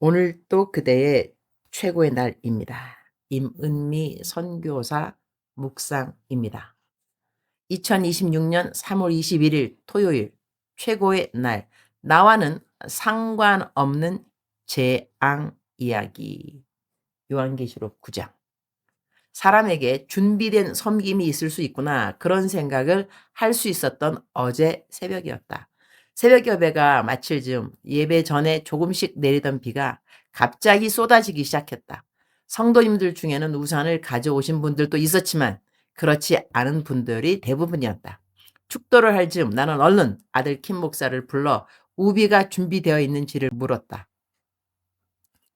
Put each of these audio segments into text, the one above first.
오늘 또 그대의 최고의 날입니다. 임은미 선교사 묵상입니다. 2026년 3월 21일 토요일 최고의 날, 나와는 상관없는 재앙 이야기. 요한계시록 9장. 사람에게 준비된 섬김이 있을 수 있구나, 그런 생각을 할 수 있었던 어제 새벽이었다. 새벽 예배가 마칠 즈음 예배 전에 조금씩 내리던 비가 갑자기 쏟아지기 시작했다. 성도님들 중에는 우산을 가져오신 분들도 있었지만 그렇지 않은 분들이 대부분이었다. 축도를 할 즈음 나는 얼른 아들 킴 목사를 불러 우비가 준비되어 있는지를 물었다.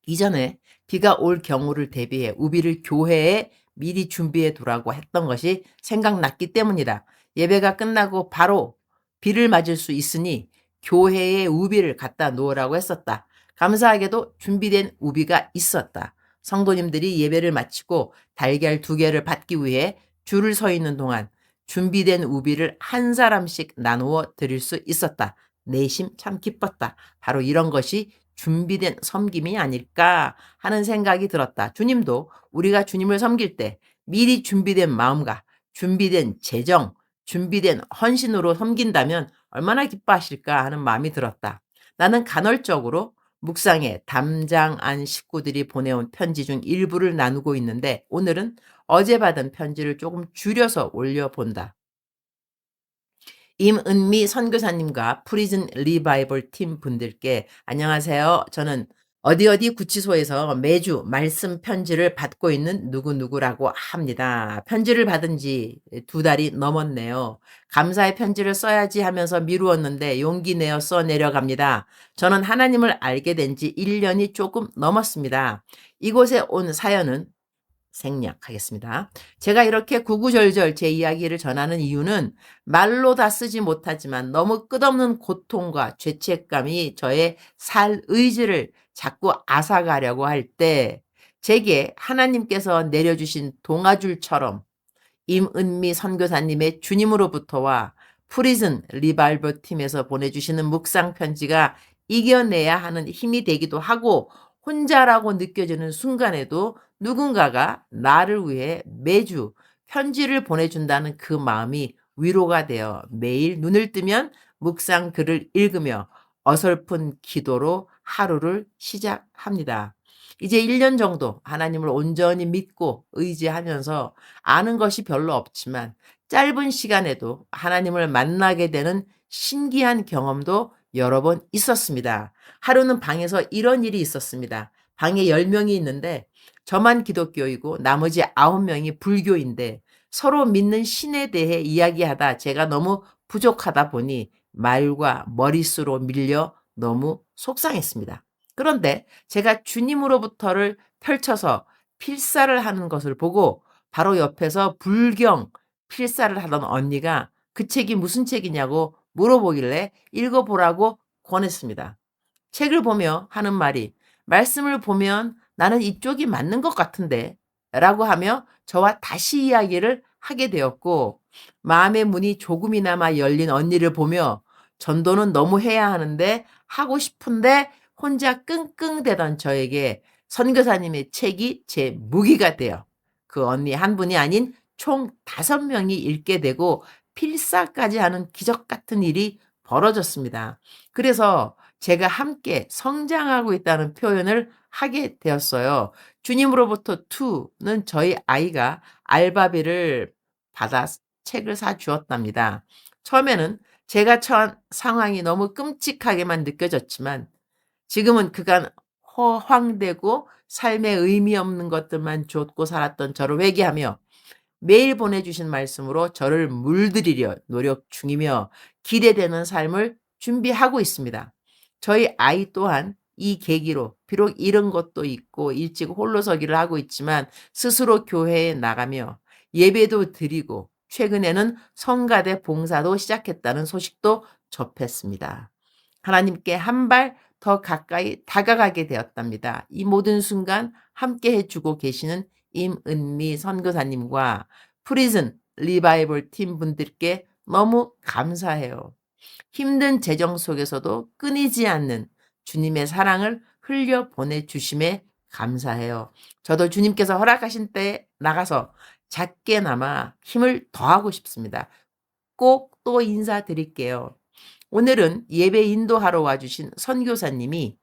이전에 비가 올 경우를 대비해 우비를 교회에 미리 준비해 두라고 했던 것이 생각났기 때문이다. 예배가 끝나고 바로 비를 맞을 수 있으니 교회에 우비를 갖다 놓으라고 했었다. 감사하게도 준비된 우비가 있었다. 성도님들이 예배를 마치고 달걀 2개를 받기 위해 줄을 서 있는 동안 준비된 우비를 한 사람씩 나누어 드릴 수 있었다. 내심 참 기뻤다. 바로 이런 것이 준비된 섬김이 아닐까 하는 생각이 들었다. 주님도 우리가 주님을 섬길 때 미리 준비된 마음과 준비된 재정, 준비된 헌신으로 섬긴다면 얼마나 기뻐하실까 하는 마음이 들었다. 나는 간헐적으로 묵상에 담장안 식구들이 보내온 편지 중 일부를 나누고 있는데 오늘은 어제 받은 편지를 조금 줄여서 올려본다. 임은미 선교사님과 프리즌 리바이벌 팀 분들께 안녕하세요. 저는 어디 어디 구치소에서 매주 말씀 편지를 받고 있는 누구누구라고 합니다. 편지를 받은 지 2달이 넘었네요. 감사의 편지를 써야지 하면서 미루었는데 용기 내어 써 내려갑니다. 저는 하나님을 알게 된 지 1년이 조금 넘었습니다. 이곳에 온 사연은 생략하겠습니다. 제가 이렇게 구구절절 제 이야기를 전하는 이유는 말로 다 쓰지 못하지만 너무 끝없는 고통과 죄책감이 저의 살 의지를 자꾸 앗아가려고 할 때 제게 하나님께서 내려주신 동아줄처럼 임은미 선교사님의 주님으로부터와 프리즌 리발버 팀에서 보내주시는 묵상 편지가 이겨내야 하는 힘이 되기도 하고, 혼자라고 느껴지는 순간에도 누군가가 나를 위해 매주 편지를 보내준다는 그 마음이 위로가 되어 매일 눈을 뜨면 묵상 글을 읽으며 어설픈 기도로 하루를 시작합니다. 이제 1년 정도 하나님을 온전히 믿고 의지하면서 아는 것이 별로 없지만 짧은 시간에도 하나님을 만나게 되는 신기한 경험도 여러 번 있었습니다. 하루는 방에서 이런 일이 있었습니다. 방에 10명이 있는데 저만 기독교이고 나머지 9명이 불교인데 서로 믿는 신에 대해 이야기하다 제가 너무 부족하다 보니 말과 머릿수로 밀려 너무 속상했습니다. 그런데 제가 주님으로부터를 펼쳐서 필사를 하는 것을 보고 바로 옆에서 불경 필사를 하던 언니가 그 책이 무슨 책이냐고 물어보길래 읽어보라고 권했습니다. 책을 보며 하는 말이 말씀을 보면 나는 이쪽이 맞는 것 같은데 라고 하며 저와 다시 이야기를 하게 되었고, 마음의 문이 조금이나마 열린 언니를 보며 전도는 너무 해야 하는데 하고 싶은데 혼자 끙끙대던 저에게 선교사님의 책이 제 무기가 되어 그 언니 한 분이 아닌 총 5명이 읽게 되고 필사까지 하는 기적 같은 일이 벌어졌습니다. 그래서 제가 함께 성장하고 있다는 표현을 하게 되었어요. 주님으로부터 투는 저희 아이가 알바비를 받아 책을 사 주었답니다. 처음에는 제가 처한 상황이 너무 끔찍하게만 느껴졌지만 지금은 그간 허황되고 삶에 의미 없는 것들만 좇고 살았던 저를 회개하며 매일 보내주신 말씀으로 저를 물들이려 노력 중이며 기대되는 삶을 준비하고 있습니다. 저희 아이 또한 이 계기로 비록 잃은 것도 있고 일찍 홀로서기를 하고 있지만 스스로 교회에 나가며 예배도 드리고 최근에는 성가대 봉사도 시작했다는 소식도 접했습니다. 하나님께 한 발 더 가까이 다가가게 되었답니다. 이 모든 순간 함께 해주고 계시는 임은미 선교사님과 프리즌 리바이벌 팀 분들께 너무 감사해요. 힘든 재정 속에서도 끊이지 않는 주님의 사랑을 흘려 보내주심에 감사해요. 저도 주님께서 허락하신 때에 나가서 작게나마 힘을 더하고 싶습니다. 꼭 또 인사드릴게요. 오늘은 예배 인도하러 와주신 선교사님이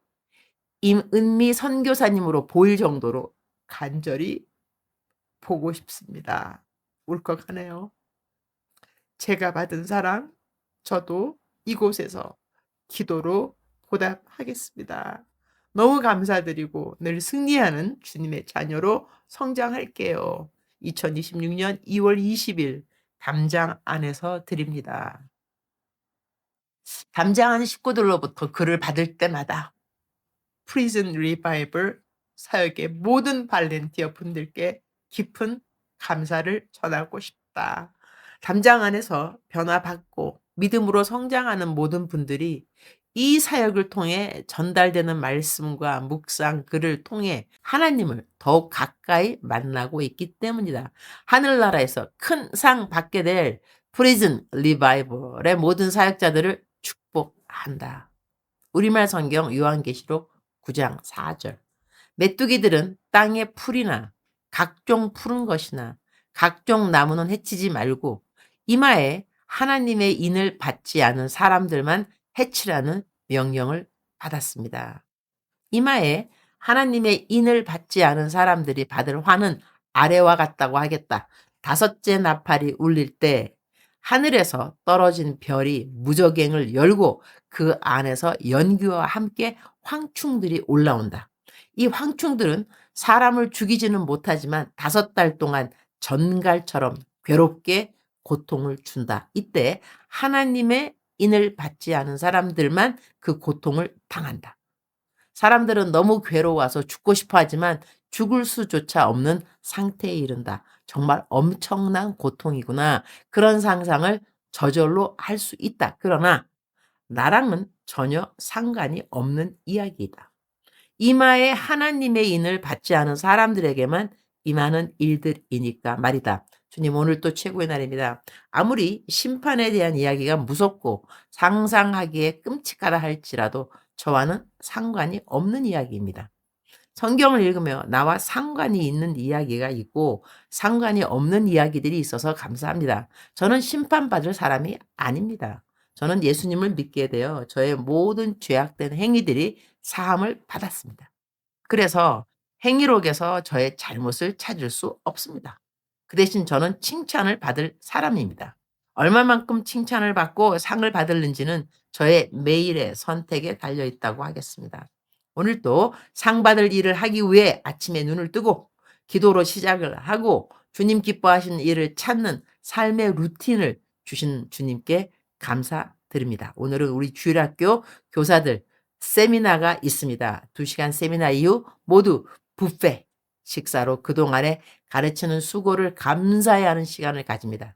임은미 선교사님으로 보일 정도로 간절히 보고 싶습니다. 울컥하네요. 제가 받은 사랑, 저도 이곳에서 기도로 보답하겠습니다. 너무 감사드리고 늘 승리하는 주님의 자녀로 성장할게요. 2026년 2월 20일 담장 안에서 드립니다. 담장 안 식구들로부터 글을 받을 때마다 프리즌 리바이벌 사역의 모든 발렌티어 분들께 깊은 감사를 전하고 싶다. 담장 안에서 변화받고 믿음으로 성장하는 모든 분들이 이 사역을 통해 전달되는 말씀과 묵상 글을 통해 하나님을 더욱 가까이 만나고 있기 때문이다. 하늘나라에서 큰 상 받게 될 프리즌 리바이벌의 모든 사역자들을 축복한다. 우리말 성경 요한계시록 9장 4절. 메뚜기들은 땅의 풀이나 각종 푸른 것이나 각종 나무는 해치지 말고 이마에 하나님의 인을 받지 않은 사람들만 해치라는 명령을 받았습니다. 이마에 하나님의 인을 받지 않은 사람들이 받을 화는 아래와 같다고 하겠다. 다섯째 나팔이 울릴 때 하늘에서 떨어진 별이 무저갱을 열고 그 안에서 연기와 함께 황충들이 올라온다. 이 황충들은 사람을 죽이지는 못하지만 5달 동안 전갈처럼 괴롭게 고통을 준다. 이때 하나님의 인을 받지 않은 사람들만 그 고통을 당한다. 사람들은 너무 괴로워서 죽고 싶어 하지만 죽을 수조차 없는 상태에 이른다. 정말 엄청난 고통이구나. 그런 상상을 저절로 할 수 있다. 그러나 나랑은 전혀 상관이 없는 이야기이다. 이마에 하나님의 인을 받지 않은 사람들에게만 임하는 일들이니까 말이다. 주님, 오늘 또 최고의 날입니다. 아무리 심판에 대한 이야기가 무섭고 상상하기에 끔찍하다 할지라도 저와는 상관이 없는 이야기입니다. 성경을 읽으며 나와 상관이 있는 이야기가 있고 상관이 없는 이야기들이 있어서 감사합니다. 저는 심판받을 사람이 아닙니다. 저는 예수님을 믿게 되어 저의 모든 죄악된 행위들이 사함을 받았습니다. 그래서 행위록에서 저의 잘못을 찾을 수 없습니다. 그 대신 저는 칭찬을 받을 사람입니다. 얼마만큼 칭찬을 받고 상을 받을는지는 저의 매일의 선택에 달려 있다고 하겠습니다. 오늘도 상 받을 일을 하기 위해 아침에 눈을 뜨고 기도로 시작을 하고 주님 기뻐하시는 일을 찾는 삶의 루틴을 주신 주님께 감사드립니다. 오늘은 우리 주일학교 교사들 세미나가 있습니다. 2시간 세미나 이후 모두 뷔페 식사로 그동안에 가르치는 수고를 감사해야 하는 시간을 가집니다.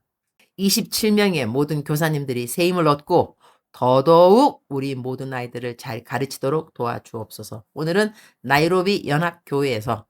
27명의 모든 교사님들이 새 힘을 얻고 더더욱 우리 모든 아이들을 잘 가르치도록 도와주옵소서. 오늘은 나이로비 연합교회에서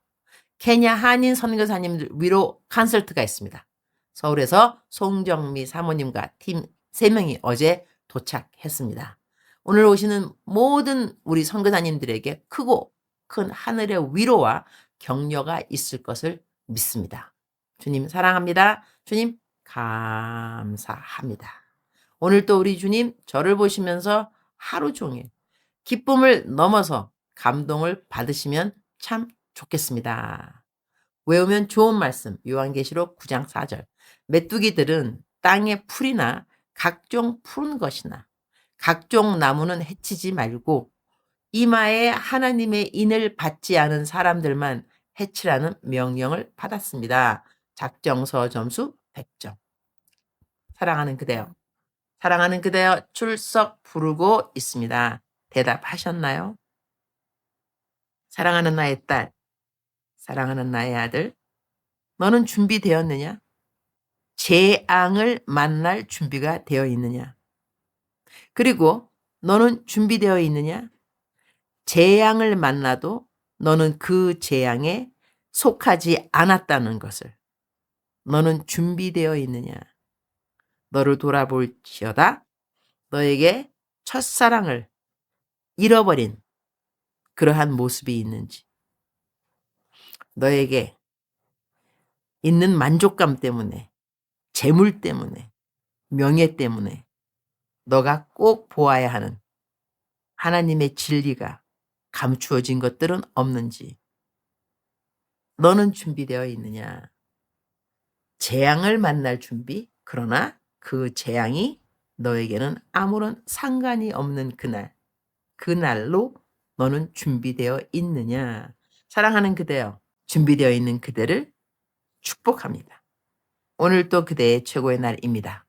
케냐 한인 선교사님들 위로 컨설트가 있습니다. 서울에서 송정미 사모님과 팀 3명이 어제 도착했습니다. 오늘 오시는 모든 우리 선교사님들에게 크고 큰 하늘의 위로와 격려가 있을 것을 믿습니다. 주님 사랑합니다. 주님 감사합니다. 오늘 또 우리 주님 저를 보시면서 하루 종일 기쁨을 넘어서 감동을 받으시면 참 좋겠습니다. 외우면 좋은 말씀 요한계시록 9장 4절. 메뚜기들은 땅의 풀이나 각종 푸른 것이나 각종 나무는 해치지 말고 이마에 하나님의 인을 받지 않은 사람들만 해치라는 명령을 받았습니다. 작정서 점수 100점. 사랑하는 그대여. 사랑하는 그대여 출석 부르고 있습니다. 대답하셨나요? 사랑하는 나의 딸, 사랑하는 나의 아들, 너는 준비되었느냐? 재앙을 만날 준비가 되어 있느냐? 그리고 너는 준비되어 있느냐? 재앙을 만나도 너는 그 재앙에 속하지 않았다는 것을. 너는 준비되어 있느냐? 너를 돌아볼지어다. 너에게 첫사랑을 잃어버린 그러한 모습이 있는지, 너에게 있는 만족감 때문에, 재물 때문에, 명예 때문에 너가 꼭 보아야 하는 하나님의 진리가 감추어진 것들은 없는지, 너는 준비되어 있느냐? 재앙을 만날 준비, 그러나 그 재앙이 너에게는 아무런 상관이 없는 그날, 그날로 너는 준비되어 있느냐? 사랑하는 그대여, 준비되어 있는 그대를 축복합니다. 오늘도 그대의 최고의 날입니다.